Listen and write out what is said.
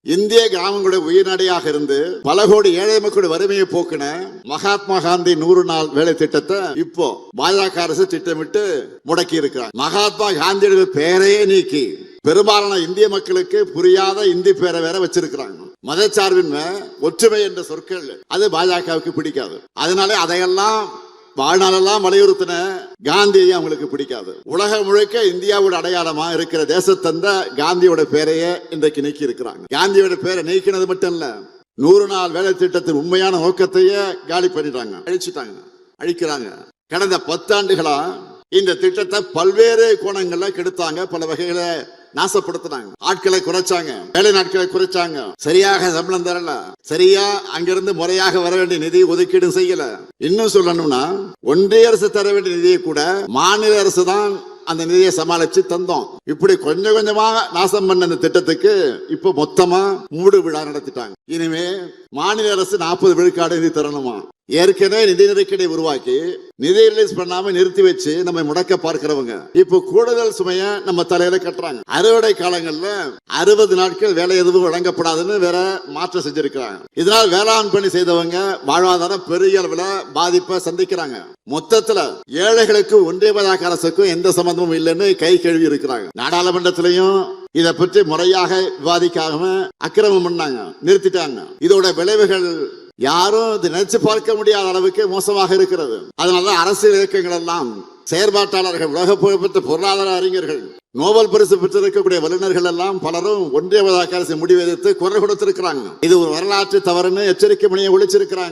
இந்திய கிராமங்களுடைய உயிர்நாடியாக இருந்து பல கோடி ஏழை மக்களுடைய வறுமையை போக்கின மகாத்மா காந்தி 100 நாள் வேலை திட்டத்தை இப்போ பாஜக அரசு திட்டமிட்டு முடக்கி இருக்கிறாங்க. மகாத்மா காந்தியுடைய பெயரையே நீக்கி பெரும்பாலான இந்திய மக்களுக்கு புரியாத இந்தி பேரை வேற வச்சிருக்கிறாங்க. மதச்சார்பின்மை, ஒற்றுமை என்ற சொற்கள் அது பாஜகவுக்கு பிடிக்காது. அதனால அதையெல்லாம் வாழ்நாளெல்லாம் வலியுறுத்தின காந்தியை அவங்களுக்கு பிடிக்காது. உலகம் முழுக்க இந்தியாவோட அடையாளமா இருக்கிற தேசத்தந்த காந்தியோட பேரையே இன்றைக்கு நீக்கி இருக்கிறாங்க. காந்தியோட பேரை நீக்கினது மட்டும் இல்ல, 100 நாள் வேலை திட்டத்தின் உண்மையான நோக்கத்தையே காலி பண்ணிட்டாங்க, அழிக்கிறாங்க. கடந்த 10 ஆண்டுகளா இந்த திட்டத்தை பல்வேறு கோணங்கள்ல கெடுத்தாங்க, பல வகையில நாசப்படுத்தினாங்க. ஆட்களை குறைச்சாங்க, வேலை நாட்களை குறைச்சாங்க, சரியாக சம்பளம் தரல, சரியா அங்கிருந்து முறையாக வர வேண்டிய நிதி ஒதுக்கீடு செய்யல. இன்னும் சொல்லணும்னா ஒன்றிய அரசு தர வேண்டிய நிதியை கூட மாநில அரசு தான் அந்த நிதியை சமாளிச்சு தந்தோம். இப்படி கொஞ்சம் கொஞ்சமா நாசம் பண்ண இந்த திட்டத்துக்கு இப்ப மொத்தமா மூடு விழா நடத்திட்டாங்க. இனிமே மாநில அரசு 40 விழுக்காடு நிதி தரணுமா? ஏற்கனவே நிதி நெருக்கடி உருவாக்கி நிதி ரிலீஸ் பண்ணாம நிறுத்தி வச்சு நம்ம முடக்க பார்க்கிறவங்க இப்ப கூடுதல் சுமைய நம்ம தலையில கட்டுறாங்க. அறுவடை காலங்கள்ல 60 நாட்கள் வேலை எதுவும் வழங்கப்படாதுன்னு வேற மாற்றம் செஞ்சிருக்கிறாங்க. இதனால் வேளாண் பணி செய்தவங்க வாழ்வாதாரம் பெரிய அளவுல பாதிப்பை சந்திக்கிறாங்க. மொத்தத்துல ஏழைகளுக்கு ஒன்றிய பாஜக அரசுக்கும் எந்த சம்பந்தமும் இல்லைன்னு கை கழுவி இருக்கிறாங்க. நாடாளுமன்றத்திலையும் இதை பற்றி முறையாக விவாதிக்காம அக்கிரமம் பண்ணாங்க, நிறுத்திட்டாங்க. இதோட விளைவுகள் யாரும் நினைச்சு பார்க்க முடியாத அளவுக்கு மோசமாக இருக்கிறது. அதனால அரசியல் இயக்கங்கள் எல்லாம், செயற்பாட்டாளர்கள், உலக புகழ்பெற்ற பொருளாதார அறிஞர்கள், நோபல் பரிசு பெற்றிருக்கக்கூடிய வல்லுநர்கள் எல்லாம் பலரும் ஒன்றிய பாஜக அரசு முடிவு எதிர்த்து குரல் கொடுத்திருக்கிறாங்க. இது ஒரு வரலாற்று தவறுன்னு எச்சரிக்கை மணியை ஒழிச்சிருக்கிறாங்க.